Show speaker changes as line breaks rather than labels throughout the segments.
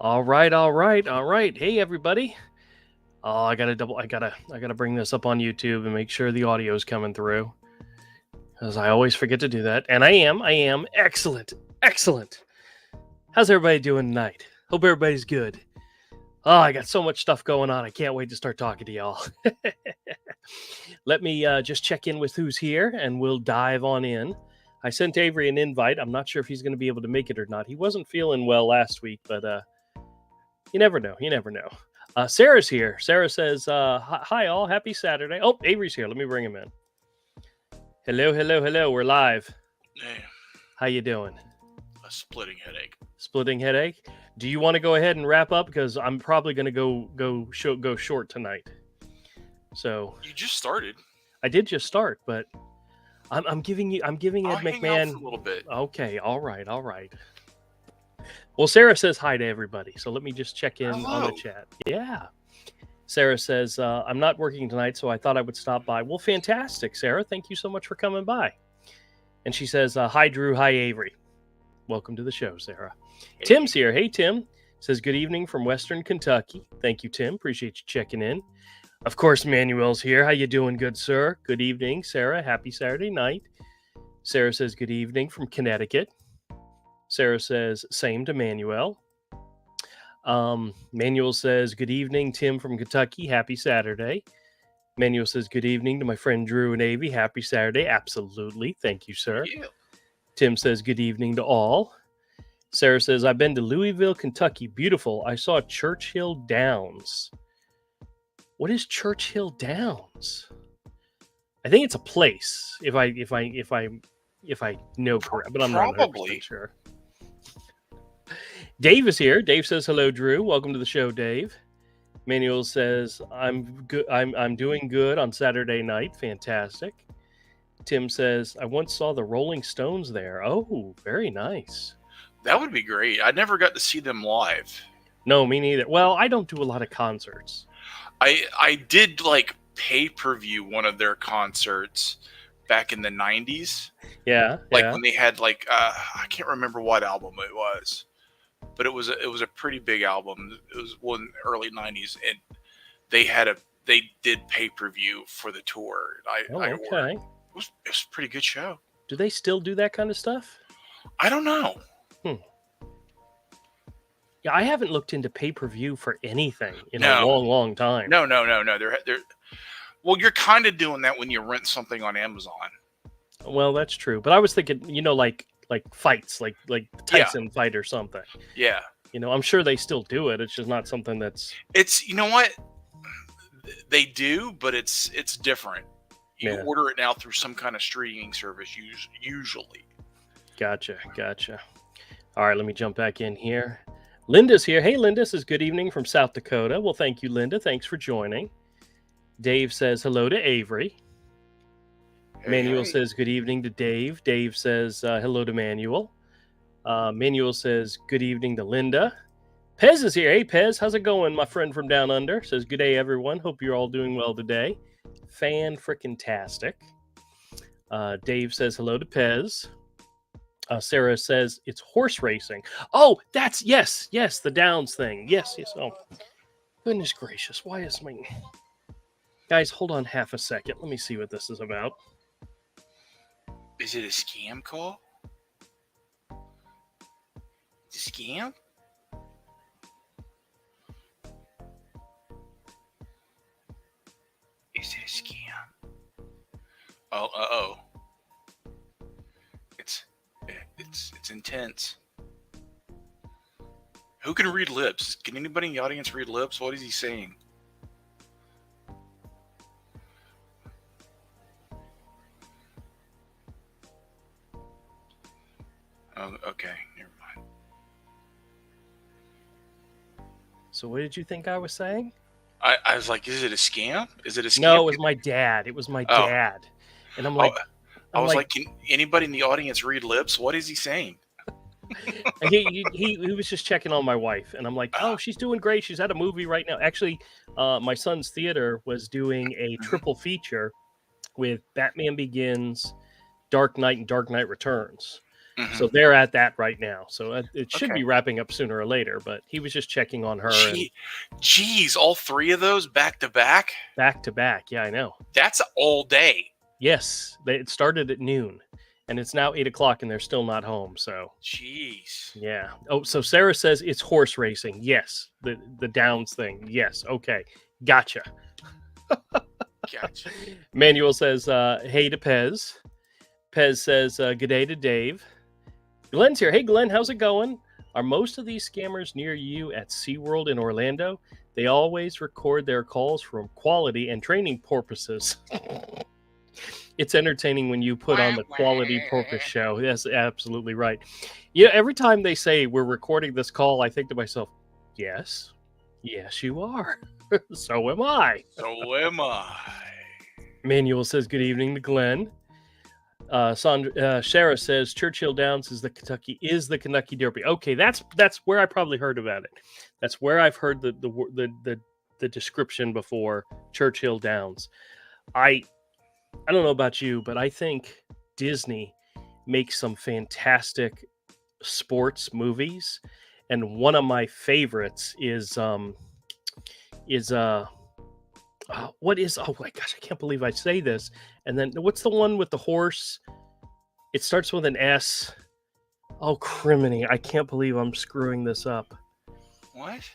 All right, all right, all right. Hey, everybody. Oh, I gotta bring this up on YouTube and make sure the audio is coming through because I always forget to do that. And I am. Excellent, excellent. How's everybody doing tonight? Hope everybody's good. Oh, I got so much stuff going on. I can't wait to start talking to y'all. Let me just check in with who's here and we'll dive on in. I sent Avery an invite. I'm not sure if he's going to be able to make it or not. He wasn't feeling well last week, but you never know. You never know. Sarah's here. Sarah says, hi all. Happy Saturday. Oh, Avery's here. Let me bring him in. Hello, hello, hello. We're live.
Hey,
How you doing?
a splitting headache.
Splitting headache? Do you want to go ahead and wrap up? Because I'm probably going to go short tonight. So
You just started.
I did just start, but I'm giving Ed
I'll hang
McMahon.
out for a little bit.
Okay, all right. Well, Sarah says hi to everybody, so let me just check in on the
Hello.
chat. Yeah. Sarah says, I'm not working tonight, so I thought I would stop by. Well, fantastic, Sarah. Thank you so much for coming by. And she says, hi, Drew. Hi, Avery. Welcome to the show, Sarah.
Hey.
Tim's here. Hey, Tim. Says, good evening from Western Kentucky. Thank you, Tim. Appreciate you checking in. Of course, Manuel's here. How you doing, good sir? Good evening, Sarah. Happy Saturday night. Sarah says, good evening from Connecticut. Sarah says, same to Manuel. Manuel says, good evening, Tim from Kentucky. Happy Saturday. Manuel says, good evening to my friend Drew and Avy. Happy Saturday. Absolutely. Thank you, sir.
Yeah.
Tim says, good evening to all. Sarah says, I've been to Louisville, Kentucky. Beautiful. I saw Churchill Downs. What is Churchill Downs? I think it's a place, if I know correct, but I'm not 100% sure. Dave is here. Dave says, hello, Drew. Welcome to the show, Dave. Manuel says, I'm good. I'm doing good on Saturday night. Fantastic. Tim says, I once saw the Rolling Stones there. Oh, very nice.
That would be great. I never got to see them live.
No, me neither. Well, I don't do a lot of concerts.
I did like pay-per-view one of their concerts back in the 90s.
Yeah.
Like when they had like I can't remember what album it was. But it was a pretty big album. It was one early 90s, and they did pay-per-view for the tour.
Okay.
It was a pretty good show.
Do they still do that kind of stuff?
I don't know.
Yeah, I haven't looked into pay-per-view for anything in a long, long time.
No. They're well, you're kind of doing that when you rent something on Amazon.
Well, that's true. But I was thinking, like fights, like the Tyson fight or something.
Yeah.
I'm sure they still do it. It's just not something that's.
It's what they do, but it's different. You order it now through some kind of streaming service, usually.
Gotcha. All right, let me jump back in here. Linda's here. Hey, Linda says, good evening from South Dakota. Well, thank you, Linda. Thanks for joining. Dave says hello to Avery. Manuel says good evening to Dave. Dave says hello to Manuel. Manuel says good evening to Linda. Pez is here. Hey, Pez, how's it going, my friend from down under? Says good day, everyone. Hope you're all doing well today. Fan-frickin-tastic. Dave says hello to Pez. Sarah says it's horse racing. Oh, that's yes, the Downs thing. Yes. Oh, goodness gracious. Why is my... Guys, hold on half a second. Let me see what this is about.
Is it a scam call? It's a scam? Is it a scam? Oh, It's intense. Who can read lips? Can anybody in the audience read lips? What is he saying? Oh, okay, never mind.
So what did you think I was saying?
I was like, is it a scam? Is it a scam?
No, it was my dad. Dad. And I'm like...
I was like, can anybody in the audience read lips? What is he saying?
he was just checking on my wife, and I'm like, oh, she's doing great. She's at a movie right now. Actually, my son's theater was doing a triple feature with Batman Begins, Dark Knight, and Dark Knight Returns. So they're at that right now. So it should
Okay.
be wrapping up sooner or later. But he was just checking on her and
Geez, all 3 of those back to back?
back to back. Yeah, I know.
That's all day.
Yes, it started at noon, and it's now 8 o'clock, and they're still not home. So
Jeez.
yeah. Oh, so Sarah says it's horse racing. Yes, the Downs thing. Yes. Okay, gotcha.
Gotcha.
Manuel says, "Hey to Pez." Pez says, "Good day to Dave." Glenn's here. Hey, Glenn, how's it going? Are most of these scammers near you at SeaWorld in Orlando? They always record their calls for quality and training purposes. It's entertaining when you put on the quality purpose show. That's absolutely right. Yeah, every time they say we're recording this call, I think to myself, yes, you are. So am I.
So am I.
Manuel says, good evening to Glenn. Shara says Churchill Downs is the Kentucky Derby. Okay, that's where I probably heard about it. That's where I've heard the description before. Churchill Downs. I don't know about you, but I think Disney makes some fantastic sports movies, and one of my favorites is what is, oh my gosh, I can't believe I say this. And then what's the one with the horse? It starts with an S. Oh, criminy. I can't believe I'm screwing this up.
What?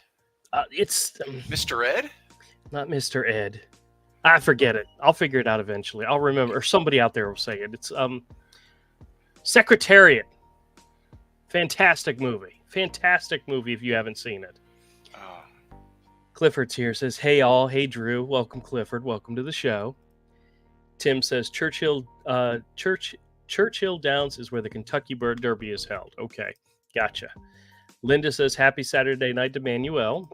It's
Mr. Ed?
not Mr. Ed. I forget it. I'll figure it out eventually. I'll remember, or somebody out there will say it. It's Secretariat. Fantastic movie. Fantastic movie if you haven't seen it. Clifford's here, says, hey all, hey Drew, welcome Clifford, welcome to the show. Tim says Churchill Downs is where the Kentucky Bird Derby is held. Okay, gotcha. Linda says happy Saturday night to Manuel.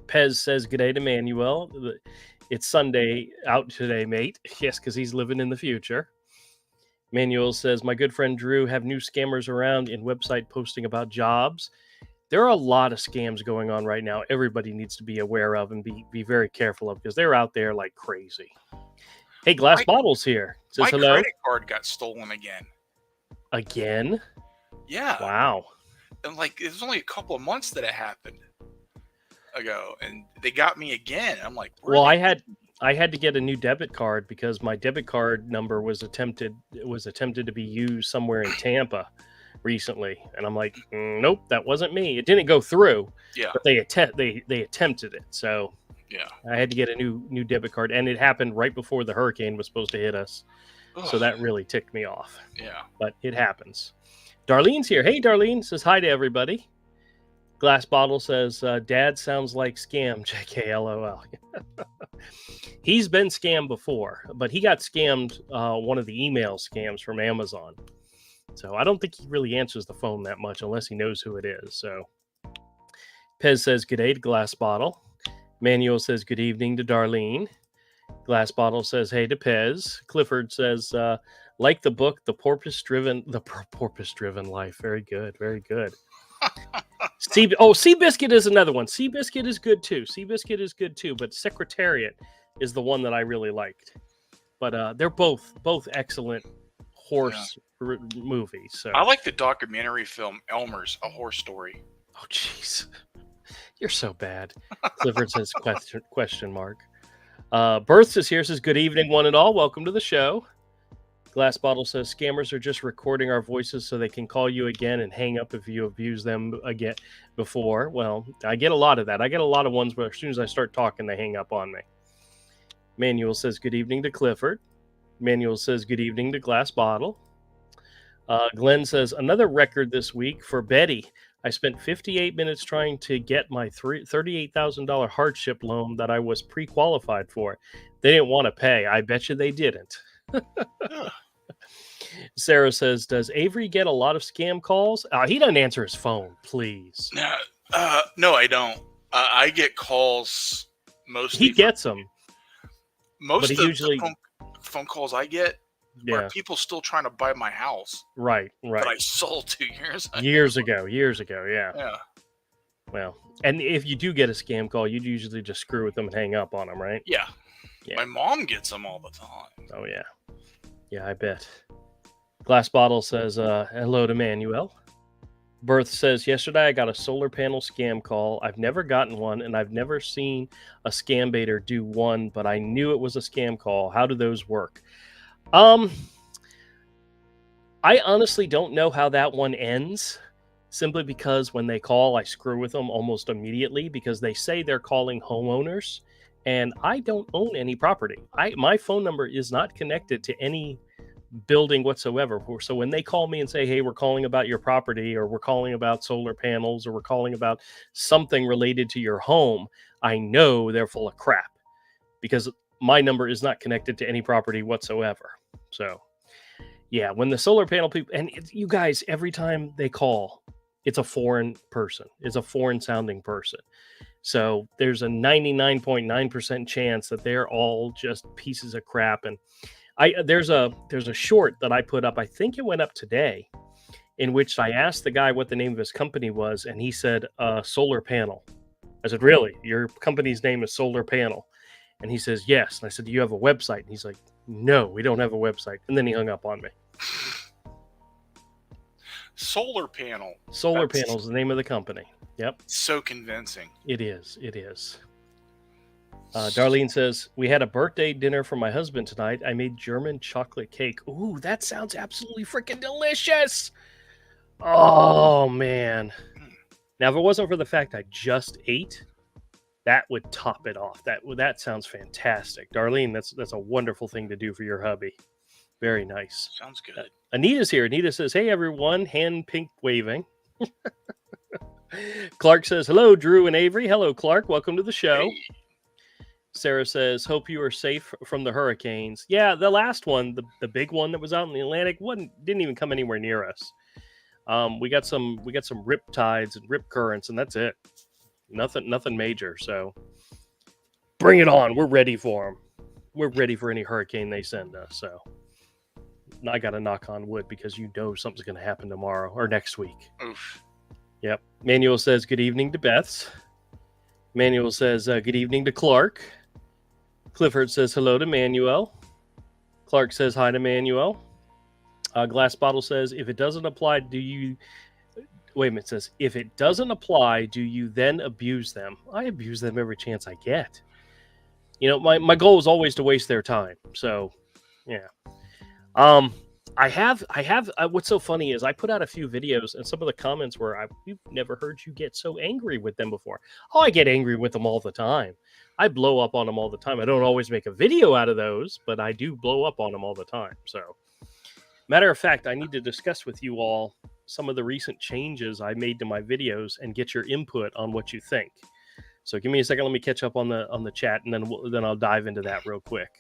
Pez says good day to Manuel. It's Sunday out today, mate. Yes, because he's living in the future. Manuel says my good friend Drew have new scammers around in website posting about jobs. There are a lot of scams going on right now. Everybody needs to be aware of and be very careful of because they're out there like crazy. Hey, Glass Bottles here. Says
my
hello.
credit card got stolen again.
Again?
Yeah.
Wow.
And like it was only a couple of months that it happened ago, and they got me again. I'm like,
well, I had to get a new debit card because my debit card number was attempted to be used somewhere in Tampa recently, and I'm like, nope, that wasn't me. It didn't go through.
Yeah.
But they attempted it. So
yeah,
I had to get a new debit card, and it happened right before the hurricane was supposed to hit us. Ugh. So that really ticked me off.
Yeah. But
it happens. Darlene's here. Hey, Darlene says hi to everybody. Glass Bottle says, Dad sounds like scam. JK, LOL. He's been scammed before, but he got scammed one of the email scams from Amazon. So I don't think he really answers the phone that much unless he knows who it is. So Pez says, good day to Glass Bottle. Manuel says, good evening to Darlene. Glass Bottle says, hey to Pez. Clifford says, like the book, The Porpoise Driven Life. Very good. Very good. Seabiscuit is another one. Seabiscuit is good too. But Secretariat is the one that I really liked. But they're both excellent horse movies. So
I like the documentary film Elmer's, A Horse Story.
Oh, jeez. You're so bad. Clifford says question mark. Births is here, says good evening, one and all. Welcome to the show. Glass Bottle says scammers are just recording our voices so they can call you again and hang up if you abuse them again before. Well, I get a lot of that. I get a lot of ones where as soon as I start talking, they hang up on me. Manuel says good evening to Clifford. Manuel says good evening to Glass Bottle. Glenn says another record this week for Betty. I spent 58 minutes trying to get my $38,000 hardship loan that I was pre-qualified for. They didn't want to pay. I bet you they didn't. Sarah says, does Avery get a lot of scam calls? He doesn't answer his phone, please.
No, I don't. I get calls mostly.
He gets them.
Most of the phone calls I get are people still trying to buy my house.
Right.
That I sold 2 years ago.
Years ago, yeah.
Yeah.
Well, and if you do get a scam call, you'd usually just screw with them and hang up on them, right?
Yeah. My mom gets them all the time.
Oh, yeah. Yeah, I bet. Glass Bottle says, hello to Manuel. Birth says, yesterday I got a solar panel scam call. I've never gotten one, and I've never seen a scam baiter do one, but I knew it was a scam call. How do those work? I honestly don't know how that one ends, simply because when they call, I screw with them almost immediately because they say they're calling homeowners, and I don't own any property. My phone number is not connected to any building whatsoever. So when they call me and say, hey, we're calling about your property, or we're calling about solar panels, or we're calling about something related to your home, I know they're full of crap because my number is not connected to any property whatsoever. So yeah, when the solar panel people, and you guys, every time they call, it's a foreign person. It's a foreign sounding person. So there's a 99.9% chance that they're all just pieces of crap. And there's a short that I put up. I think it went up today, in which I asked the guy what the name of his company was, and he said Solar Panel. I said, really? Your company's name is Solar Panel? And he says, yes. And I said, do you have a website? And he's like, no, we don't have a website. And then he hung up on me.
Solar Panel.
Solar Panel is the name of the company. Yep.
So convincing.
It is. It is. Darlene says, we had a birthday dinner for my husband tonight. I made German chocolate cake. Ooh, that sounds absolutely freaking delicious. Oh, man. Now, if it wasn't for the fact I just ate, that would top it off. That sounds fantastic. Darlene, that's a wonderful thing to do for your hubby. Very nice.
Sounds good.
Anita's here. Anita says, hey, everyone. Hand pink waving. Clark says, hello, Drew and Avery. Hello, Clark. Welcome to the show. Hey. Sarah says, hope you are safe from the hurricanes. Yeah, the last one, the big one that was out in the Atlantic, didn't even come anywhere near us. We got some rip tides and rip currents, and that's it. Nothing major. So bring it on. We're ready for them. We're ready for any hurricane they send us. So I got to knock on wood because something's going to happen tomorrow or next week.
Oof.
Yep. Manuel says, good evening to Beth's. Manuel says, good evening to Clark. Clifford says, hello to Manuel. Clark says, hi to Manuel. Glass Bottle says, if it doesn't apply, do you... Wait a minute, it says, if it doesn't apply, do you then abuse them? I abuse them every chance I get. My goal is always to waste their time. So, yeah. I have. What's so funny is I put out a few videos, and some of the comments were, "We've never heard you get so angry with them before." Oh, I get angry with them all the time. I blow up on them all the time. I don't always make a video out of those, but I do blow up on them all the time. So, matter of fact, I need to discuss with you all some of the recent changes I made to my videos and get your input on what you think. So, give me a second. Let me catch up on the chat, and then I'll dive into that real quick.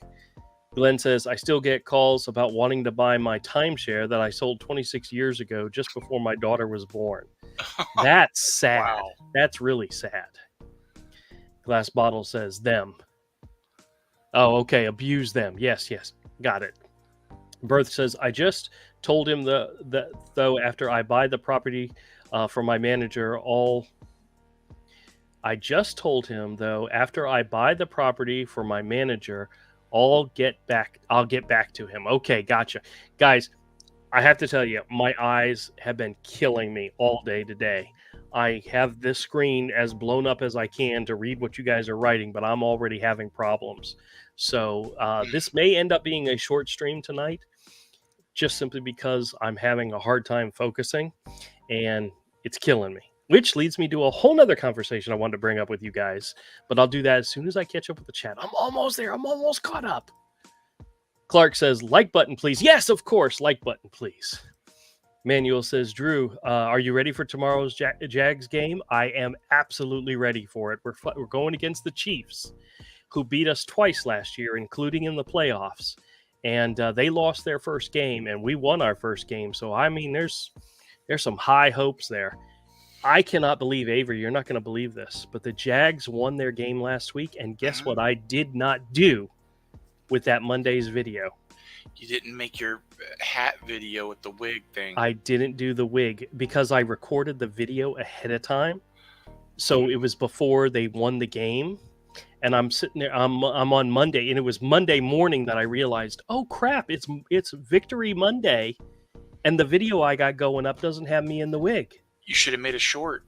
Glenn says, I still get calls about wanting to buy my timeshare that I sold 26 years ago just before my daughter was born. That's sad. Wow. That's really sad. Glass Bottle says, them. Oh, okay. Abuse them. Yes. Got it. Birth says, I just told him though after I buy the property for my manager, I'll get back to him. Okay, gotcha. Guys, I have to tell you, my eyes have been killing me all day today. I have this screen as blown up as I can to read what you guys are writing, but I'm already having problems. So this may end up being a short stream tonight, just simply because I'm having a hard time focusing, and it's killing me. Which leads me to a whole nother conversation I wanted to bring up with you guys. But I'll do that as soon as I catch up with the chat. I'm almost there. I'm almost caught up. Clark says, like button, please. Yes, of course. Like button, please. Manuel says, Drew, are you ready for tomorrow's Jags game? I am absolutely ready for it. We're going against the Chiefs, who beat us twice last year, including in the playoffs. And they lost their first game, and we won our first game. So, I mean, there's some high hopes there. I cannot believe, Avery, you're not going to believe this, but the Jags won their game last week, and guess what I did not do with that Monday's video?
You didn't make your hat video with the wig thing.
I didn't do the wig because I recorded the video ahead of time, so it was before they won the game, and I'm sitting there, I'm on Monday, and it was Monday morning that I realized, oh, crap, it's Victory Monday, And the video I got going up doesn't have me in the wig.
You should have made a short.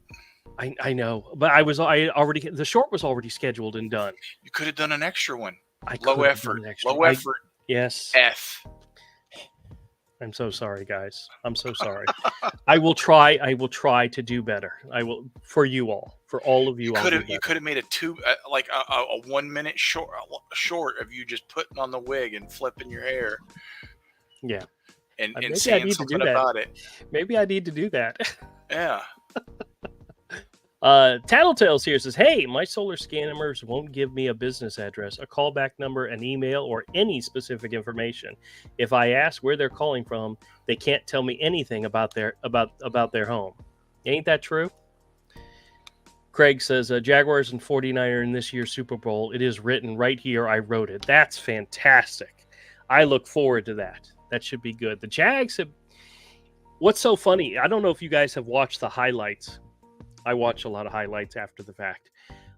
I know, but the short was already scheduled and done.
You could have done an extra one.
I
Low
could have
effort.
done an extra.
Low effort.
Yes.
F.
I'm so sorry, guys. I'm so sorry. I will try to do better. I will, for you all, for all of you.
You could have made a 1 minute short of you just putting on the wig and flipping your hair.
Yeah.
And saying something about it.
Maybe I need to do that.
Yeah.
Tattletales here says, hey, my solar scammers won't give me a business address, a callback number, an email, or any specific information. If I ask where they're calling from, they can't tell me anything about their home. Ain't that true? Craig says, Jaguars and 49er in this year's Super Bowl. It is written right here. I wrote it. That's fantastic. I look forward to that. That should be good. The Jags have... What's so funny, I don't know if you guys have watched the highlights. I watch a lot of highlights after the fact.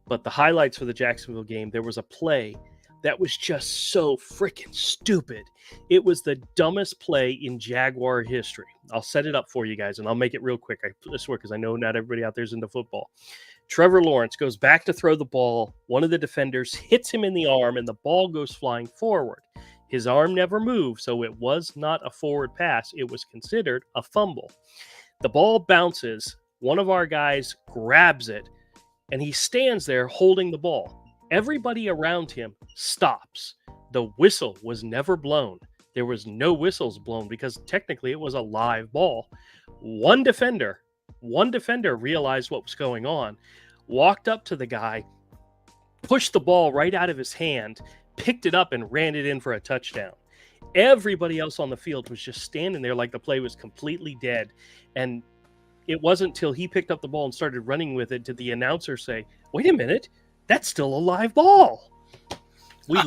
But the highlights for the Jacksonville game, there was a play that was just so freaking stupid. It was the dumbest play in Jaguar history. I'll set it up for you guys, and I'll make it real quick. I swear, because I know not everybody out there is into football. Trevor Lawrence goes back to throw the ball. One of the defenders hits him in the arm, and the ball goes flying forward. His arm never moved, so it was not a forward pass. It was considered a fumble. The ball bounces. One of our guys grabs it, and he stands there holding the ball. Everybody around him stops. The whistle was never blown. There was no whistles blown because technically it was a live ball. One defender realized what was going on, walked up to the guy, pushed the ball right out of his hand, picked it up, and ran it in for a touchdown. Everybody else on the field was just standing there like the play was completely dead. And it wasn't until he picked up the ball and started running with it did the announcer say, wait a minute, that's still a live ball. We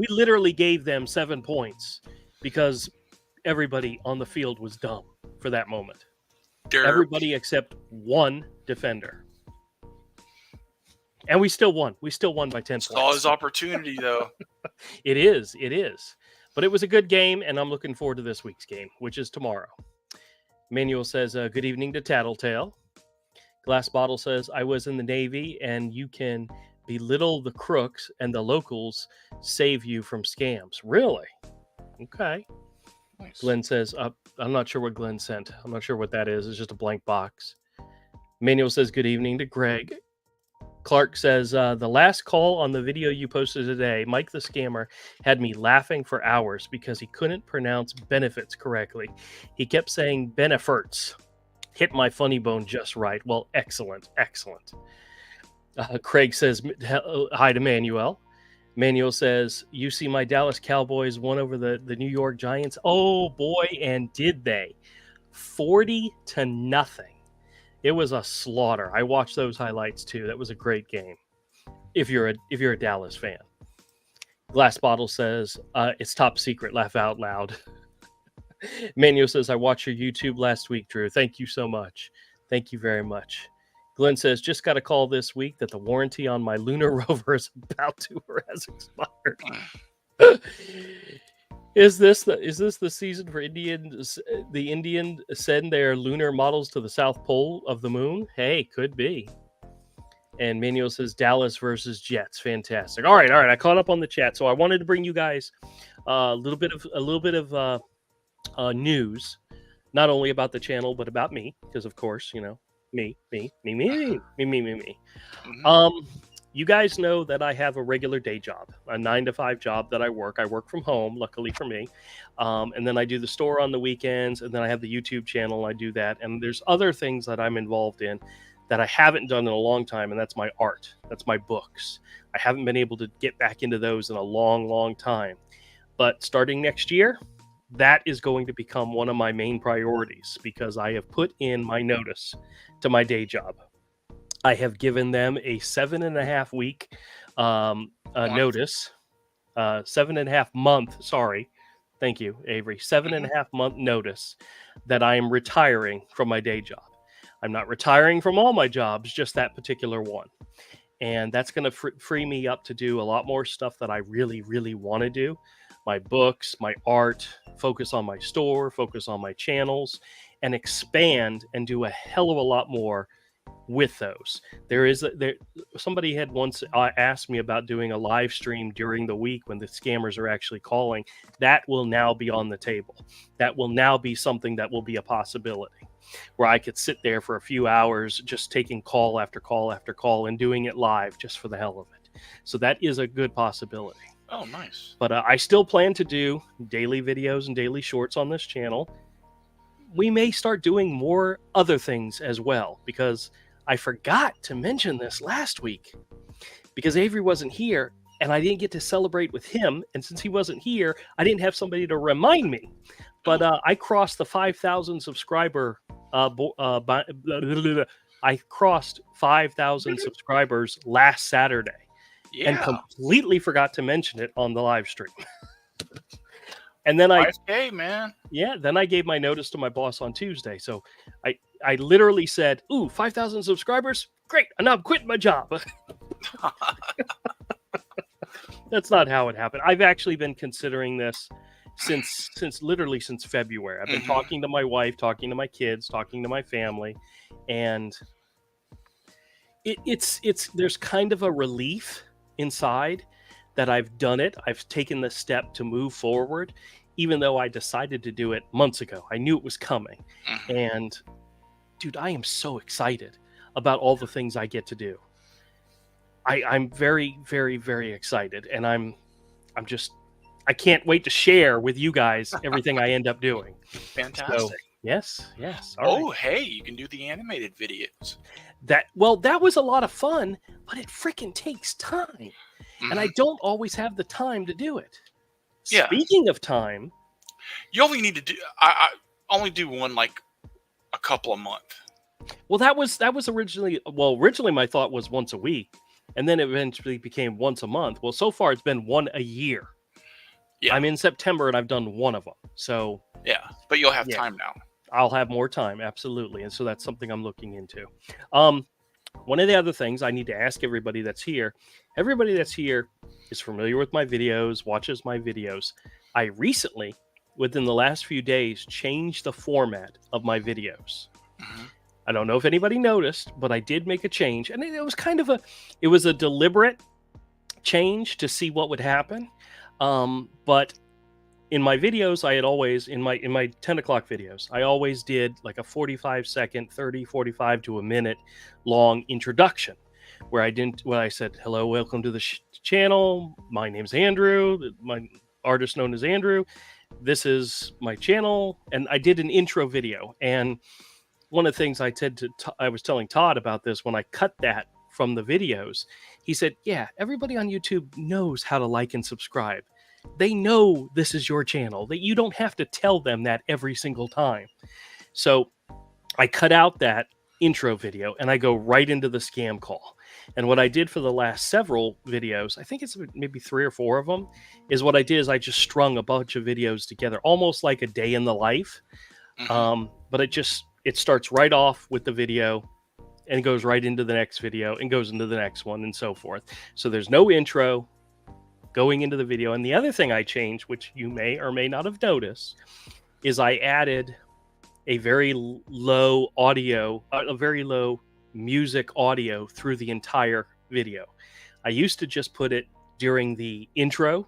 literally gave them 7 points because everybody on the field was dumb for that moment. Everybody except one defender. And we still won. We still won by 10 points.
Saw his opportunity, though.
It is. But it was a good game, and I'm looking forward to this week's game, which is tomorrow. Manuel says, good evening to Tattletale. Glass Bottle says, I was in the Navy, and you can belittle the crooks, and the locals save you from scams. Really? Okay.
Nice.
Glenn says, I'm not sure what Glenn sent. I'm not sure what that is. It's just a blank box. Manuel says, good evening to Greg. Clark says, the last call on the video you posted today, Mike the Scammer, had me laughing for hours because he couldn't pronounce benefits correctly. He kept saying benefits. Hit my funny bone just right. Well, excellent. Craig says, hi to Manuel. Manuel says, you see my Dallas Cowboys won over the New York Giants. Oh, boy, and did they. 40-0. It was a slaughter. I watched those highlights too. That was a great game. If you're a Dallas fan. Glass Bottle says, it's top secret. Laugh out loud. Manuel says, I watched your YouTube last week, Drew. Thank you so much. Thank you very much. Glenn says, just got a call this week that the warranty on my lunar rover is about to or has expired. Is this the season for the Indian send their lunar models to the South Pole of the moon? Hey, could be. And Manuel says Dallas versus Jets. Fantastic. All right. I caught up on the chat, so I wanted to bring you guys a little bit of news, not only about the channel but about me, because of course, me.
Mm-hmm.
You guys know that I have a regular day job, a 9-to-5 job that I work. I work from home, luckily for me. And then I do the store on the weekends, and then I have the YouTube channel. I do that. And there's other things that I'm involved in that I haven't done in a long time, and that's my art. That's my books. I haven't been able to get back into those in a long, long time. But starting next year, that is going to become one of my main priorities because I have put in my notice to my day job. I have given them a 7.5 week notice, 7.5 month. Sorry. Thank you, Avery. 7.5 month notice that I am retiring from my day job. I'm not retiring from all my jobs, just that particular one. And that's going to free me up to do a lot more stuff that I really, really want to do. my books, my art, focus on my store, focus on my channels, and expand and do a hell of a lot more with those. There somebody had once asked me about doing a live stream during the week when the scammers are actually calling. That will now be on the table. That will now be something that will be a possibility, where I could sit there for a few hours just taking call after call after call and doing it live just for the hell of it. So that is a good possibility.
Oh, nice.
But I still plan to do daily videos and daily shorts on this channel. We may start doing more other things as well, because I forgot to mention this last week because Avery wasn't here and I didn't get to celebrate with him. And since he wasn't here, I didn't have somebody to remind me. But I crossed the 5,000 subscriber. I crossed 5,000 subscribers last Saturday, and completely forgot to mention it on the live stream. And then
5K, man.
Yeah, then I gave my notice to my boss on Tuesday. So I literally said, ooh, 5,000 subscribers? Great. And now I'm quitting my job. That's not how it happened. I've actually been considering this since February. I've been talking to my wife, talking to my kids, talking to my family, and it's there's kind of a relief inside that I've done it. I've taken the step to move forward, even though I decided to do it months ago. I knew it was coming. And dude, I am so excited about all the things I get to do. I'm very, very, very excited. And I can't wait to share with you guys everything I end up doing.
Fantastic.
So, yes.
All right. Hey, you can do the animated videos.
That was a lot of fun, but it freaking takes time. And I don't always have the time to do it.
Yeah.
Speaking of time,
you only need to do. I only do one like a couple a month.
Well, that was originally. Well, originally my thought was once a week, and then it eventually became once a month. Well, so far it's been one a year. Yeah. I'm in September and I've done one of them. So
yeah, but you'll have time now.
I'll have more time, absolutely, and so that's something I'm looking into. One of the other things I need to ask everybody that's here. Everybody that's here is familiar with my videos, watches my videos. I recently, within the last few days, changed the format of my videos. I don't know if anybody noticed, but I did make a change, and it was kind of a deliberate change to see what would happen. But in my videos, I had always, in my 10 o'clock videos, I always did like a 45-second, 30, 45 to a minute long introduction where I said, hello, welcome to the channel. My name's Andrew, my artist known as Andrew. This is my channel. And I did an intro video. And one of the things I was telling Todd about this when I cut that from the videos, he said, yeah, everybody on YouTube knows how to like and subscribe. They know this is your channel, that you don't have to tell them that every single time. So I cut out that intro video and I go right into the scam call. And what I did for the last several videos, I think it's maybe 3 or 4 of them, is what I did is I just strung a bunch of videos together, almost like a day in the life. But it starts right off with the video and it goes right into the next video and goes into the next one and so forth. So there's no intro going into the video. And the other thing I changed, which you may or may not have noticed, is I added a very low music audio through the entire video. I used to just put it during the intro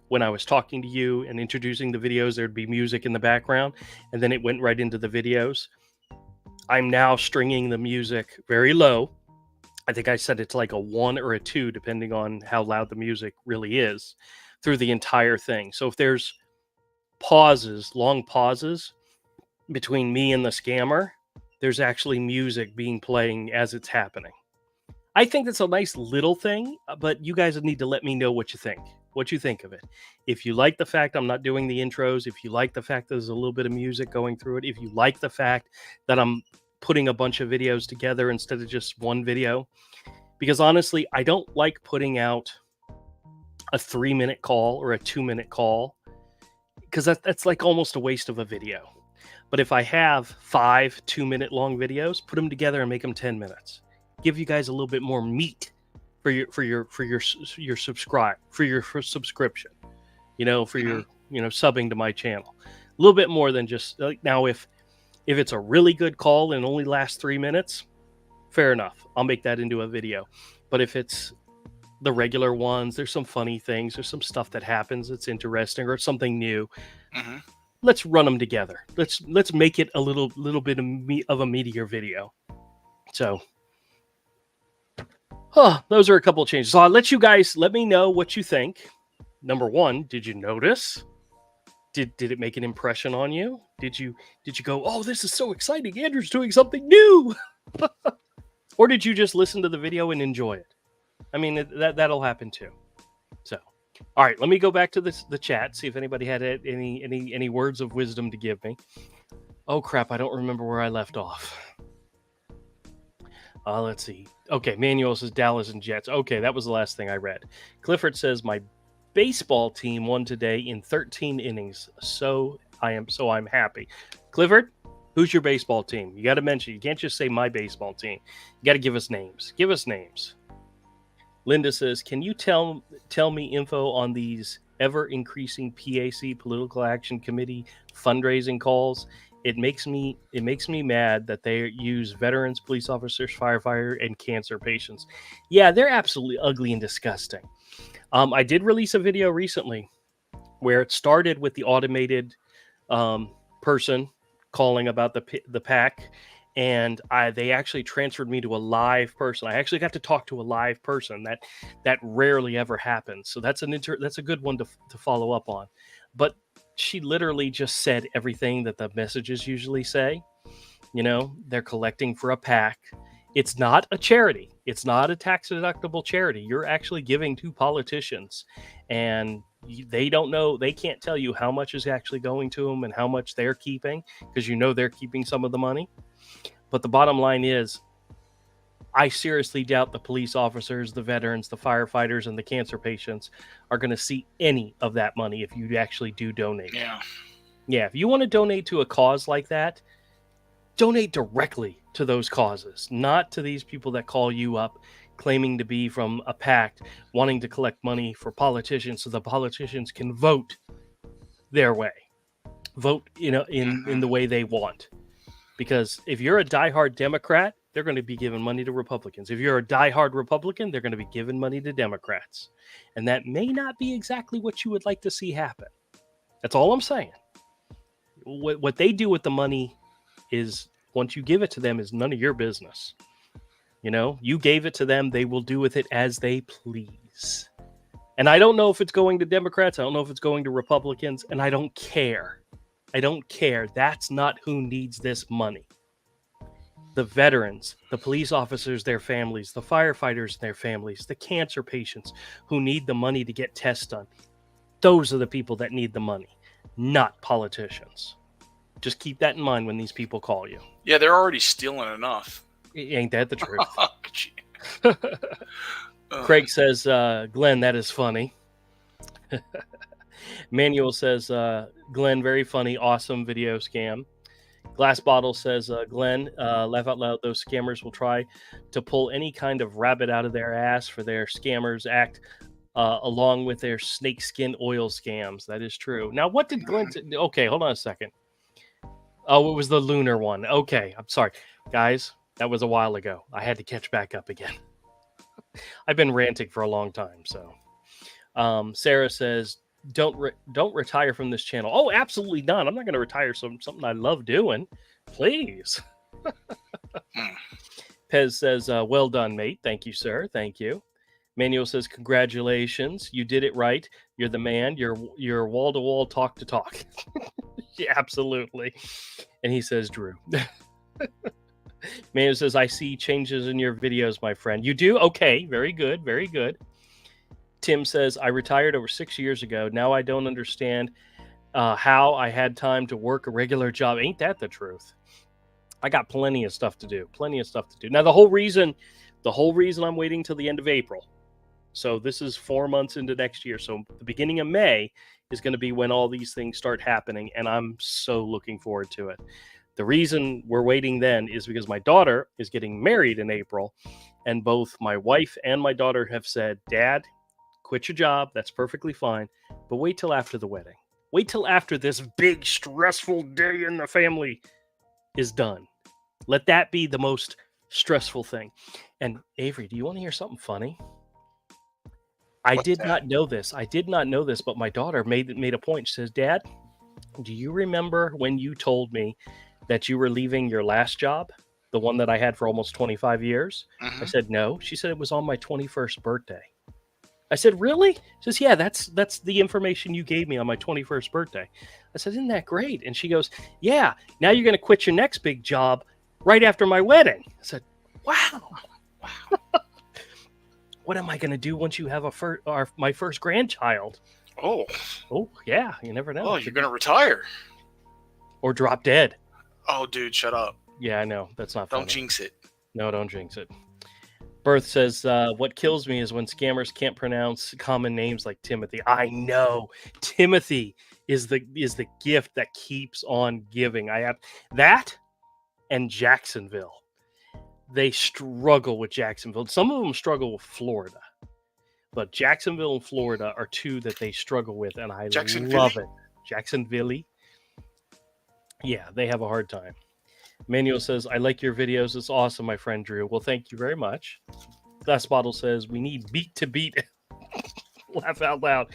when I was talking to you and introducing the videos. There'd be music in the background, and then it went right into the videos. I'm now stringing the music very low. I think I set it to like a 1 or a 2, depending on how loud the music really is, through the entire thing. So if there's long pauses between me and the scammer, there's actually music being playing as it's happening. I think that's a nice little thing, but you guys need to let me know what you think of it. If you like the fact I'm not doing the intros, if you like the fact that there's a little bit of music going through it, if you like the fact that I'm putting a bunch of videos together instead of just one video, because honestly, I don't like putting out a 3-minute call or a 2-minute call, because that's like almost a waste of a video. But if I have 5 2-minute long videos, put them together and make them 10 minutes. Give you guys a little bit more meat for your subscription. for your, subbing to my channel. A little bit more than just like now. If it's a really good call and only lasts 3 minutes, fair enough. I'll make that into a video. But if it's the regular ones, there's some funny things, there's some stuff that happens that's interesting or something new.
Mm-hmm.
Let's run them together. Let's make it a little bit of a meatier video. So, those are a couple of changes. So I'll let me know what you think. Number one, did you notice? Did it make an impression on you? Did you go, oh, this is so exciting, Andrew's doing something new? Or did you just listen to the video and enjoy it? I mean, that'll happen too. So, all right, let me go back to the chat, see if anybody had any words of wisdom to give me. Oh crap, I don't remember where I left off. Let's see. Okay, Manuel says Dallas and Jets. Okay, that was the last thing I read. Clifford says my baseball team won today in 13 innings. So I'm happy. Clifford, who's your baseball team? You got to mention. You can't just say my baseball team. You got to give us names. Give us names. Linda says, can you tell me info on these ever increasing PAC Political Action Committee fundraising calls? It makes me mad that they use veterans, police officers, firefighter, and cancer patients. Yeah, they're absolutely ugly and disgusting. I did release a video recently where it started with the automated person calling about the PAC, and they actually transferred me to a live person. I actually got to talk to a live person. That rarely ever happens. So that's a good one to follow up on. But she literally just said everything that the messages usually say. They're collecting for a PAC. It's not a charity. It's not a tax deductible charity. You're actually giving to politicians, and they don't know. They can't tell you how much is actually going to them and how much they're keeping, because they're keeping some of the money. But the bottom line is, I seriously doubt the police officers, the veterans, the firefighters, and the cancer patients are going to see any of that money if you actually do donate. Yeah, if you want to donate to a cause like that, donate directly to those causes, not to these people that call you up claiming to be from a PAC, wanting to collect money for politicians so the politicians can vote their way, vote in the way they want. Because if you're a diehard Democrat, they're going to be giving money to Republicans. If you're a diehard Republican, they're going to be giving money to Democrats. And that may not be exactly what you would like to see happen. That's all I'm saying. What they do with the money is, once you give it to them, is none of your business. You gave it to them. They will do with it as they please. And I don't know if it's going to Democrats. I don't know if it's going to Republicans. And I don't care. I don't care. That's not who needs this money. The veterans, the police officers, their families, the firefighters, their families, the cancer patients who need the money to get tests done. Those are the people that need the money, not politicians. Just keep that in mind when these people call you.
Yeah, they're already stealing enough.
Ain't that the truth? Craig says, Glenn, that is funny. Manuel says, Glenn, very funny, awesome video scam. Glass Bottle says, Glenn, laugh out loud, those scammers will try to pull any kind of rabbit out of their ass for their scammers act, along with their snakeskin oil scams. That is true. Now, what did Glenn okay, hold on a second. Oh, it was the lunar one. Okay, I'm sorry. Guys, that was a while ago. I had to catch back up again. I've been ranting for a long time, so. Sarah says, don't retire from this channel. Oh, absolutely not. I'm not going to retire something I love doing. Please. Pez says, well done, mate. Thank you, sir. Thank you. Manuel says, congratulations. You did it right. You're the man. You're wall-to-wall, talk-to-talk. Yeah, absolutely. And he says, Drew. Manuel says, I see changes in your videos, my friend. You do? Okay. Very good. Very good. Tim says, I retired over 6 years ago. Now I don't understand how I had time to work a regular job. Ain't that the truth? I got plenty of stuff to do. Plenty of stuff to do. Now, the whole reason I'm waiting till the end of April. So this is 4 months into next year. So the beginning of May is going to be when all these things start happening. And I'm so looking forward to it. The reason we're waiting then is because my daughter is getting married in April. And both my wife and my daughter have said, Dad, Quit your job. That's perfectly fine. But wait till after the wedding. Wait till after this big stressful day in the family is done. Let that be the most stressful thing. And Avery, do you want to hear something funny? I
What's
did
that?
not know this. I did not know this, but my daughter made a point. She says, "Dad, do you remember when you told me that you were leaving your last job, the one that I had for almost 25 years?" I
Mhm.
said, "No." She said, "It was on my 21st birthday." I said, "Really?" She says, "Yeah, that's the information you gave me on my 21st birthday." I said, "Isn't that great?" And she goes, "Yeah, now you're going to quit your next big job right after my wedding." I said, "Wow.
Wow.
What am I going to do once you have my first grandchild?"
Oh.
Oh, yeah, you never know.
Oh, you're gonna retire.
Or drop dead.
Oh, dude, shut up.
Yeah, I know. That's not
Don't
funny.
jinx it.
No, don't jinx it. Birth says, what kills me is when scammers can't pronounce common names like Timothy. I know. Timothy is the gift that keeps on giving. I have that and Jacksonville. They struggle with Jacksonville. Some of them struggle with Florida. But Jacksonville and Florida are two that they struggle with, and I
Jacksonville?
love it. Jacksonville. Yeah, they have a hard time. Manuel says, "I like your videos. It's awesome, my friend Drew." Well, thank you very much. Glass Bottle says, "We need beat to beat." Laugh out loud.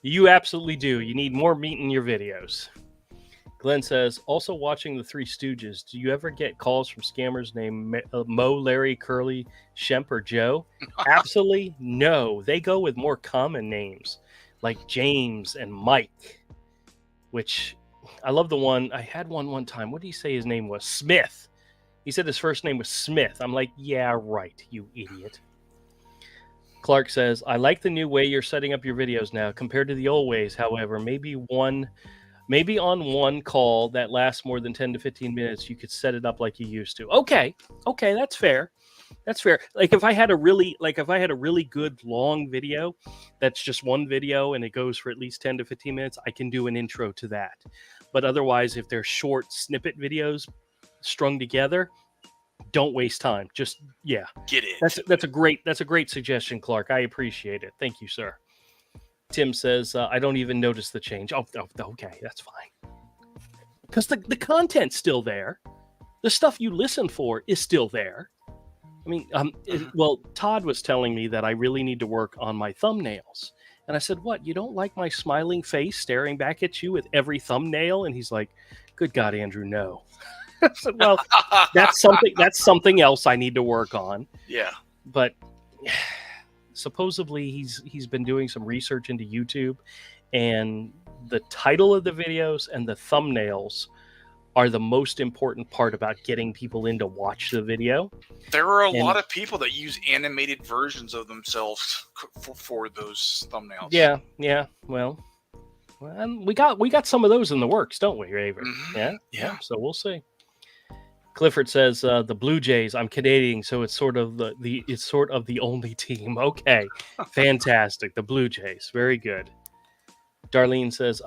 You absolutely do. You need more meat in your videos. Glenn says, "Also watching the Three Stooges, do you ever get calls from scammers named Mo, Larry, Curly, Shemp, or Joe?" Absolutely no. They go with more common names like James and Mike, which I love the one. I had one time. What did he say his name was? Smith. He said his first name was Smith. I'm like, yeah, right, you idiot. Clark says, "I like the new way you're setting up your videos now compared to the old ways. However, maybe on one call that lasts more than 10 to 15 minutes, you could set it up like you used to." Okay, that's fair. That's fair. Like if I had a really good long video that's just one video and it goes for at least 10 to 15 minutes, I can do an intro to that. But otherwise, if they're short snippet videos strung together, don't waste time. Just
Get it.
that's a great suggestion, Clark. I appreciate it. Thank you, sir. Tim says, "I don't even notice the change." Oh, okay, that's fine. Because the content's still there. The stuff you listen for is still there. I mean, well, Todd was telling me that I really need to work on my thumbnails. And I said, "What? You don't like my smiling face staring back at you with every thumbnail?" And he's like, "Good God, Andrew, no." I said, "Well, that's something else I need to work on."
Yeah.
But supposedly he's been doing some research into YouTube, and the title of the videos and the thumbnails are the most important part about getting people in to watch the video.
There are a lot of people that use animated versions of themselves for those thumbnails.
Yeah. Well, we got some of those in the works, don't we, Raven?
Mm-hmm.
Yeah. So we'll see. Clifford says, "The Blue Jays. I'm Canadian, so it's sort of the only team." Okay, fantastic. The Blue Jays, very good. Darlene says,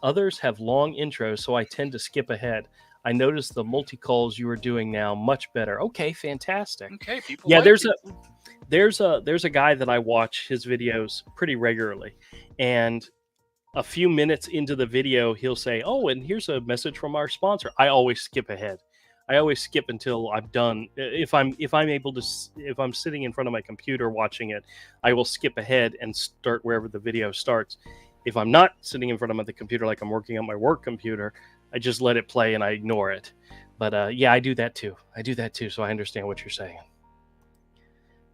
Others have long intros, so I tend to skip ahead. I noticed the multi-calls you are doing now much better." Okay, fantastic.
Okay, people.
Yeah,
like
there's a guy that I watch his videos pretty regularly, and a few minutes into the video, he'll say, "Oh, and here's a message from our sponsor." I always skip ahead. I always skip until I'm done. If I'm sitting in front of my computer watching it, I will skip ahead and start wherever the video starts. If I'm not sitting in front of the computer, like I'm working on my work computer, I just let it play and I ignore it. But yeah, I do that too. So I understand what you're saying.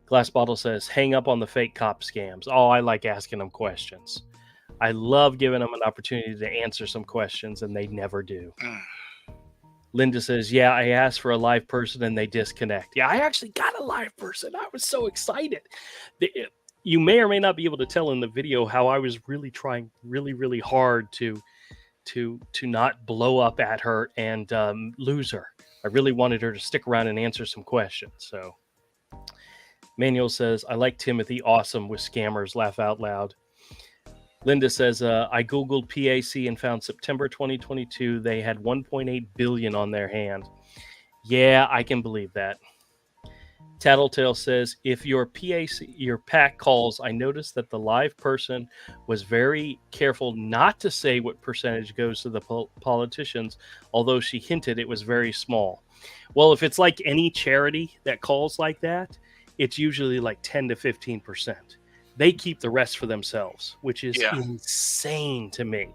Glass Bottle says, "Hang up on the fake cop scams." Oh, I like asking them questions. I love giving them an opportunity to answer some questions, and they never do. Linda says, "Yeah, I asked for a live person and they disconnect." Yeah, I actually got a live person. I was so excited. You may or may not be able to tell in the video how I was really trying really hard to not blow up at her and lose her. I really wanted her to stick around and answer some questions. So Manuel says, "I like Timothy. Awesome with scammers. Laugh out loud." Linda says, "I Googled PAC and found September 2022. They had 1.8 billion on their hand." Yeah, I can believe that. Tattletale says, if your your PAC calls, I noticed that the live person was very careful not to say what percentage goes to the politicians, although she hinted it was very small. Well, if it's like any charity that calls like that, it's usually like 10 to 15%. They keep the rest for themselves, which is
Yeah.
insane to me.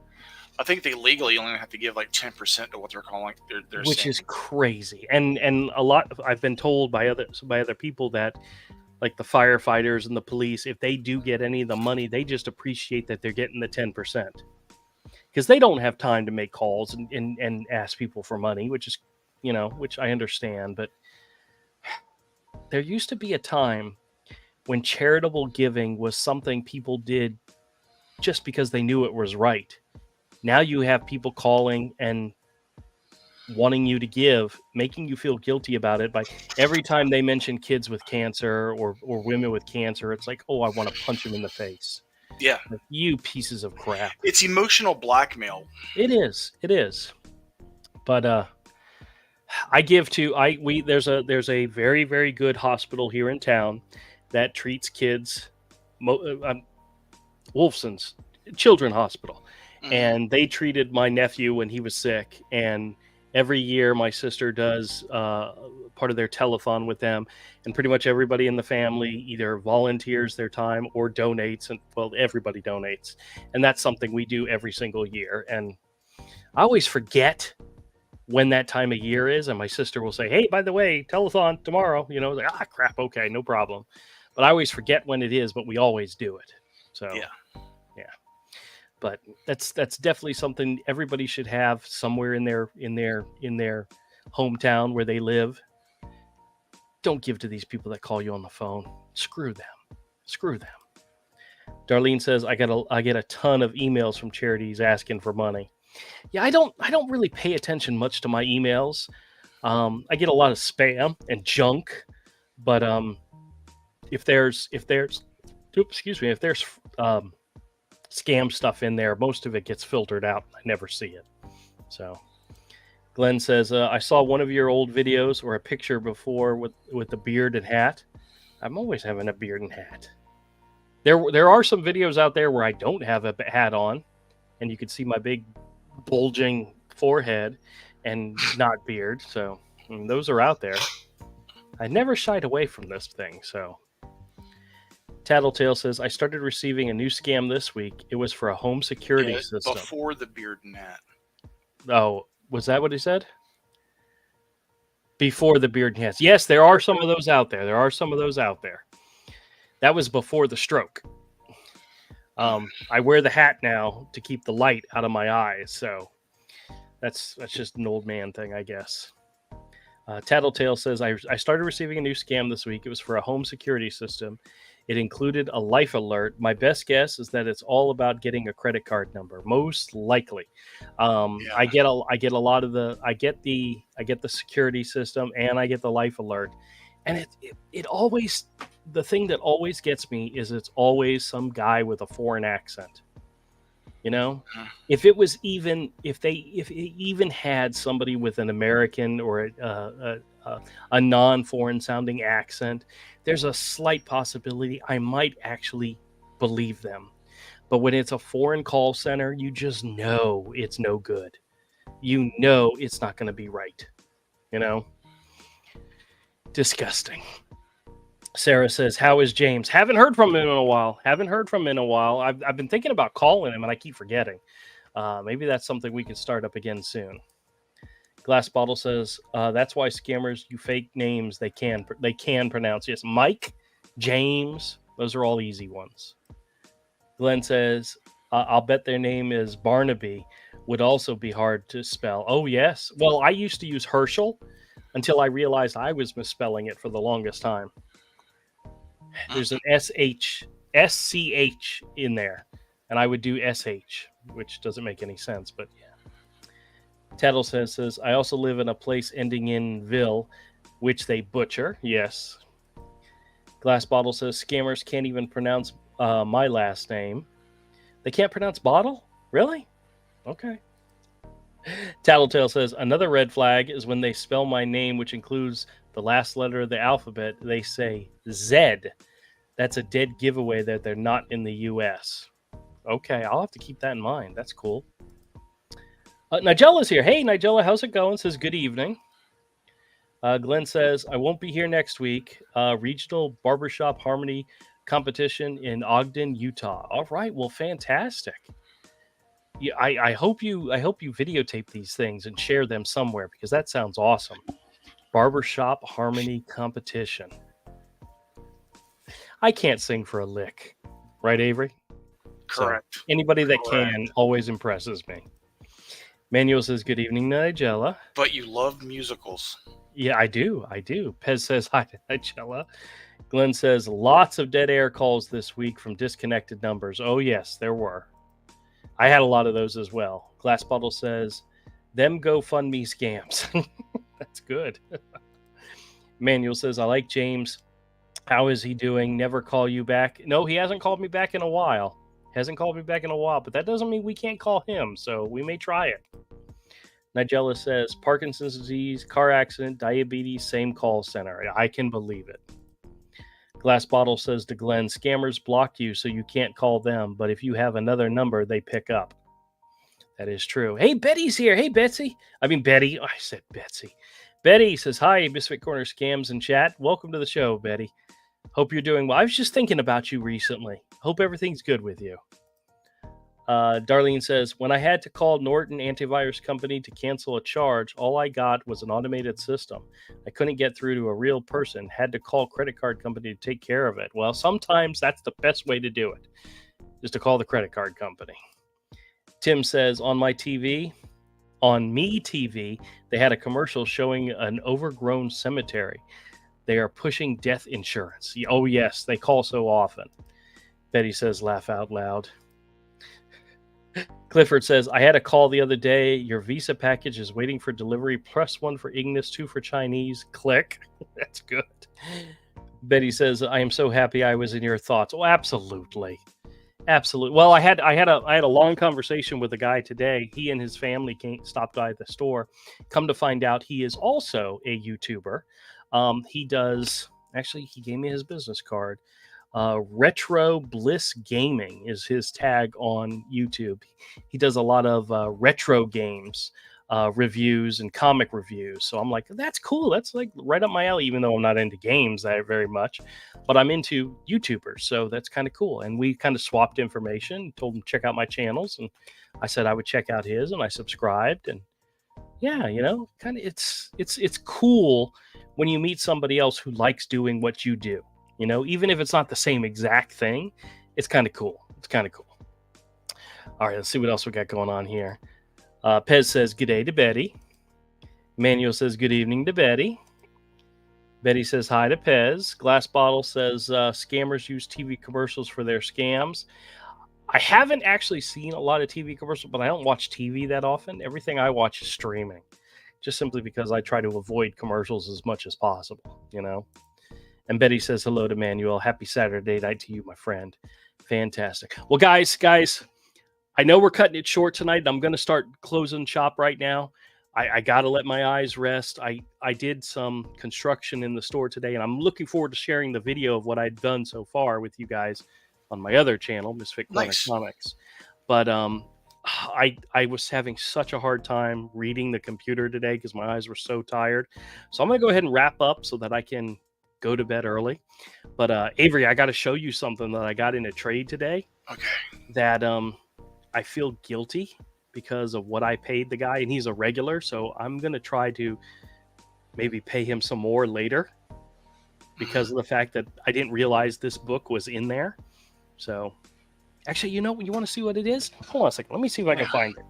I think they legally only have to give like 10% to what they're calling. They're
Which
saying.
is crazy. And a lot I've been told by other people that, like the firefighters and the police, if they do get any of the money, they just appreciate that they're getting the 10%, because they don't have time to make calls and ask people for money, which is, which I understand. But there used to be a time when charitable giving was something people did just because they knew it was right. Now you have people calling and wanting you to give, making you feel guilty about it by every time they mention kids with cancer or women with cancer, it's like, oh, I want to punch them in the face.
Yeah.
Like, you pieces of crap.
It's emotional blackmail.
It is. But I give to there's a very, very good hospital here in town that treats kids, Wolfson's Children's Hospital.
Mhm.
And they treated my nephew when he was sick, and every year my sister does part of their telethon with them, and pretty much everybody in the family either volunteers their time or donates, and well, everybody donates, and that's something we do every single year. And I always forget when that time of year is, and my sister will say, hey, by the way, telethon tomorrow, like, crap, okay, no problem. But I always forget when it is, but we always do it. So
Yeah.
But that's definitely something everybody should have somewhere in their hometown where they live. Don't give to these people that call you on the phone. Screw them. Darlene says, I get a ton of emails from charities asking for money. Yeah, I don't really pay attention much to my emails. I get a lot of spam and junk, but if there's scam stuff in there, most of it gets filtered out. I never see it. So Glenn says, I saw one of your old videos or a picture before with the beard and hat. I'm always having a beard and hat. There are some videos out there where I don't have a hat on, and you can see my big bulging forehead and not beard. So those are out there. I never shied away from this thing. So Tattletale says, I started receiving a new scam this week. It was for a home security system.
Before the beard and hat.
Oh, was that what he said? Before the beard and hats. Yes, there are some of those out there. That was before the stroke. I wear the hat now to keep the light out of my eyes. So that's just an old man thing, I guess. Tattletale says, I started receiving a new scam this week. It was for a home security system. It included a life alert. My best guess is that it's all about getting a credit card number, most likely. I get a lot of I get the security system, and I get the life alert. And it always, the thing that always gets me is it's always some guy with a foreign accent. If it was even, if it even had somebody with an American or a non-foreign sounding accent, there's a slight possibility I might actually believe them. But when it's a foreign call center, you just know it's no good. You know it's not going to be right. Disgusting. Sarah says, how is James? Haven't heard from him in a while. I've been thinking about calling him, and I keep forgetting. Maybe that's something we can start up again soon. Glass Bottle says, that's why scammers use fake names they can pronounce. Yes, Mike, James, those are all easy ones. Glenn says, I'll bet their name is Barnaby. Would also be hard to spell. Oh, yes. Well, I used to use Herschel until I realized I was misspelling it for the longest time. There's an SCH in there, and I would do SH, which doesn't make any sense, but yeah. Tattle says, I also live in a place ending in Ville, which they butcher. Yes. Glass Bottle says, scammers can't even pronounce my last name. They can't pronounce Bottle? Really? Okay. Tattletale says, another red flag is when they spell my name, which includes the last letter of the alphabet. They say Z. That's a dead giveaway that they're not in the U.S. Okay, I'll have to keep that in mind. That's cool. Nigella's here. Hey, Nigella, how's it going? Says, good evening. Glenn says, I won't be here next week. Regional Barbershop Harmony competition in Ogden, Utah. All right, well, fantastic. Yeah, I hope you videotape these things and share them somewhere because that sounds awesome. Barbershop Harmony competition. I can't sing for a lick, right, Avery?
Correct.
So anybody that can always impresses me. Manuel says, good evening, Nigella.
But you love musicals.
Yeah, I do. Pez says, hi to Nigella. Glenn says, lots of dead air calls this week from disconnected numbers. Oh, yes, there were. I had a lot of those as well. Glass Bottle says, them GoFundMe scams. That's good. Manuel says, I like James. How is he doing? Never call you back. No, he hasn't called me back in a while. But that doesn't mean we can't call him, so we may try it. Nigella says, Parkinson's disease, car accident, diabetes, same call center. I can believe it. Glass Bottle says to Glenn, scammers block you so you can't call them, but if you have another number, they pick up. That is true. Hey, Betty's here. Hey, Betsy. I mean, Betty. Oh, I said Betsy. Betty says, hi, Misfit Corner Scams in chat. Welcome to the show, Betty. Hope you're doing well. I was just thinking about you recently. Hope everything's good with you. Darlene says, when I had to call Norton Antivirus Company to cancel a charge, all I got was an automated system. I couldn't get through to a real person. Had to call credit card company to take care of it. Well, sometimes that's the best way to do it, is to call the credit card company. Tim says, on Me TV, they had a commercial showing an overgrown cemetery. They are pushing death insurance. Oh, yes, they call so often. Betty says, laugh out loud. Clifford says, I had a call the other day. Your Visa package is waiting for delivery. Plus 1 for Ignis, 2 for Chinese. Click. That's good. Betty says, I am so happy I was in your thoughts. Oh, absolutely. Absolutely. Well, I had a long conversation with a guy today. He and his family stopped by the store. Come to find out, he is also a YouTuber. He gave me his business card. Retro Bliss Gaming is his tag on YouTube. He does a lot of retro games reviews and comic reviews. So I'm like, that's cool. That's like right up my alley, even though I'm not into games very much, but I'm into YouTubers. So that's kind of cool. And we kind of swapped information, told him check out my channels. And I said I would check out his, and I subscribed. And yeah, kind of it's cool when you meet somebody else who likes doing what you do. Even if it's not the same exact thing, it's kind of cool. All right, let's see what else we got going on here. Pez says, good day to Betty. Manuel says, good evening to Betty. Betty says, hi to Pez. Glass Bottle says, scammers use TV commercials for their scams. I haven't actually seen a lot of TV commercials, but I don't watch TV that often. Everything I watch is streaming, just simply because I try to avoid commercials as much as possible, And Betty says, hello to Manuel. Happy Saturday night to you, my friend. Fantastic. Well, guys, I know we're cutting it short tonight. I'm going to start closing shop right now. I got to let my eyes rest. I did some construction in the store today, and I'm looking forward to sharing the video of what I've done so far with you guys on my other channel, Misfit Corner Comics. But I was having such a hard time reading the computer today because my eyes were so tired. So I'm going to go ahead and wrap up so that I can go to bed early. But Avery, I got to show you something that I got in a trade today.
Okay.
That I feel guilty because of what I paid the guy, and he's a regular. So I'm going to try to maybe pay him some more later because of the fact that I didn't realize this book was in there. So actually, you want to see what it is? Hold on a second. Let me see if I can find it.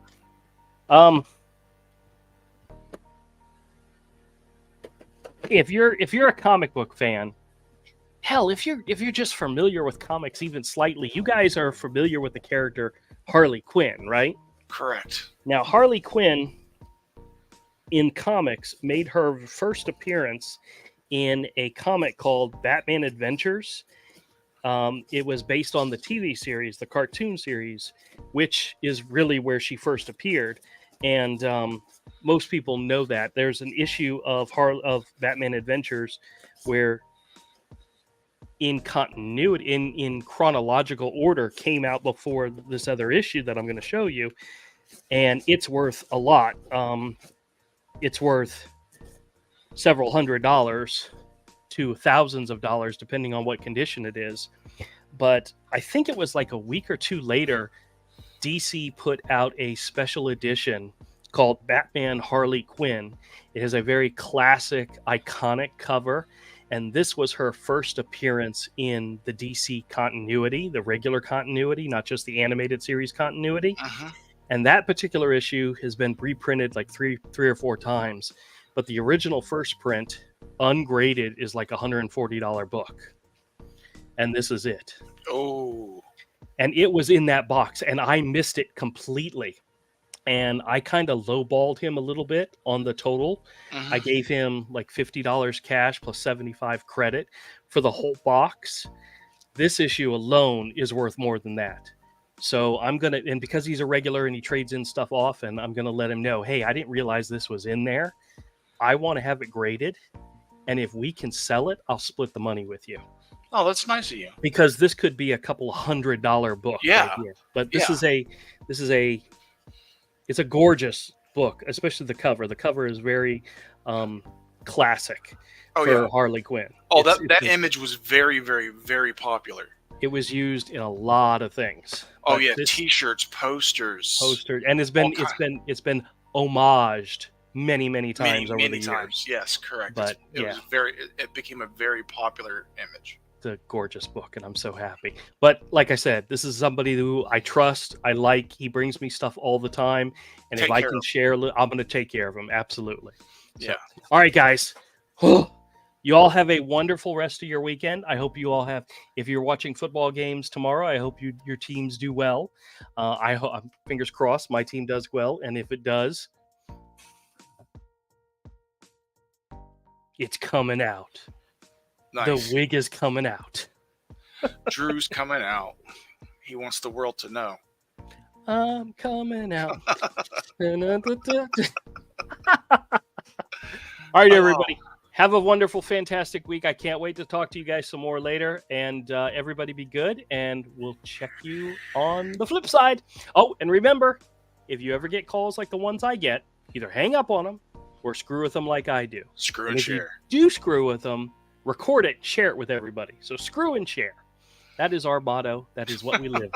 If you're a comic book fan, hell, if you're just familiar with comics even slightly, you guys are familiar with the character Harley Quinn, right?
Correct.
Now, Harley Quinn in comics made her first appearance in a comic called Batman Adventures. It was based on the TV series, the cartoon series, which is really where she first appeared. And most people know that. There's an issue of Batman Adventures where in continuity, in chronological order, came out before this other issue that I'm going to show you, and it's worth a lot. It's worth several $100s to thousands of dollars, depending on what condition it is. But I think it was like a week or two later, DC put out a special edition called Batman Harley Quinn. It has a very classic, iconic cover. And this was her first appearance in the DC continuity, the regular continuity, not just the animated series continuity.
Uh-huh.
And that particular issue has been reprinted like three or four times. But the original first print, ungraded, is like $140 book. And this is it.
Oh.
And it was in that box, and I missed it completely. And I kind of lowballed him a little bit on the total.
Uh-huh.
I gave him like $50 cash plus 75 credit for the whole box. This issue alone is worth more than that. So I'm going to, and because he's a regular and he trades in stuff often, I'm going to let him know, hey, I didn't realize this was in there. I want to have it graded. And if we can sell it, I'll split the money with you.
Oh, that's nice of you.
Because this could be a couple $100 book.
Yeah.
Right here. But this is it's a gorgeous book, especially the cover. The cover is very classic for Harley Quinn.
Oh, that image was very, very, very popular.
It was used in a lot of things.
Oh yeah, T-shirts, posters,
and it's been homaged many times over the years.
Yes, correct.
But
it became a very popular image.
It's a gorgeous book, and I'm so happy. But like I said, this is somebody who I trust, I like. He brings me stuff all the time, and if I can share, I'm going to take care of him. Absolutely.
Yeah.
So, all right, guys. You all have a wonderful rest of your weekend. I hope you all have. If you're watching football games tomorrow, I hope your teams do well. I hope, fingers crossed, my team does well, and if it does, it's coming out.
Nice.
The wig is coming out.
Drew's coming out. He wants the world to know.
I'm coming out. All right, everybody. Have a wonderful, fantastic week. I can't wait to talk to you guys some more later. And everybody be good, and we'll check you on the flip side. Oh, and remember, if you ever get calls like the ones I get, either hang up on them or screw with them like I do.
Screw and share.
If you do screw with them, record it, share it with everybody. So screw and share. That is our motto. That is what we live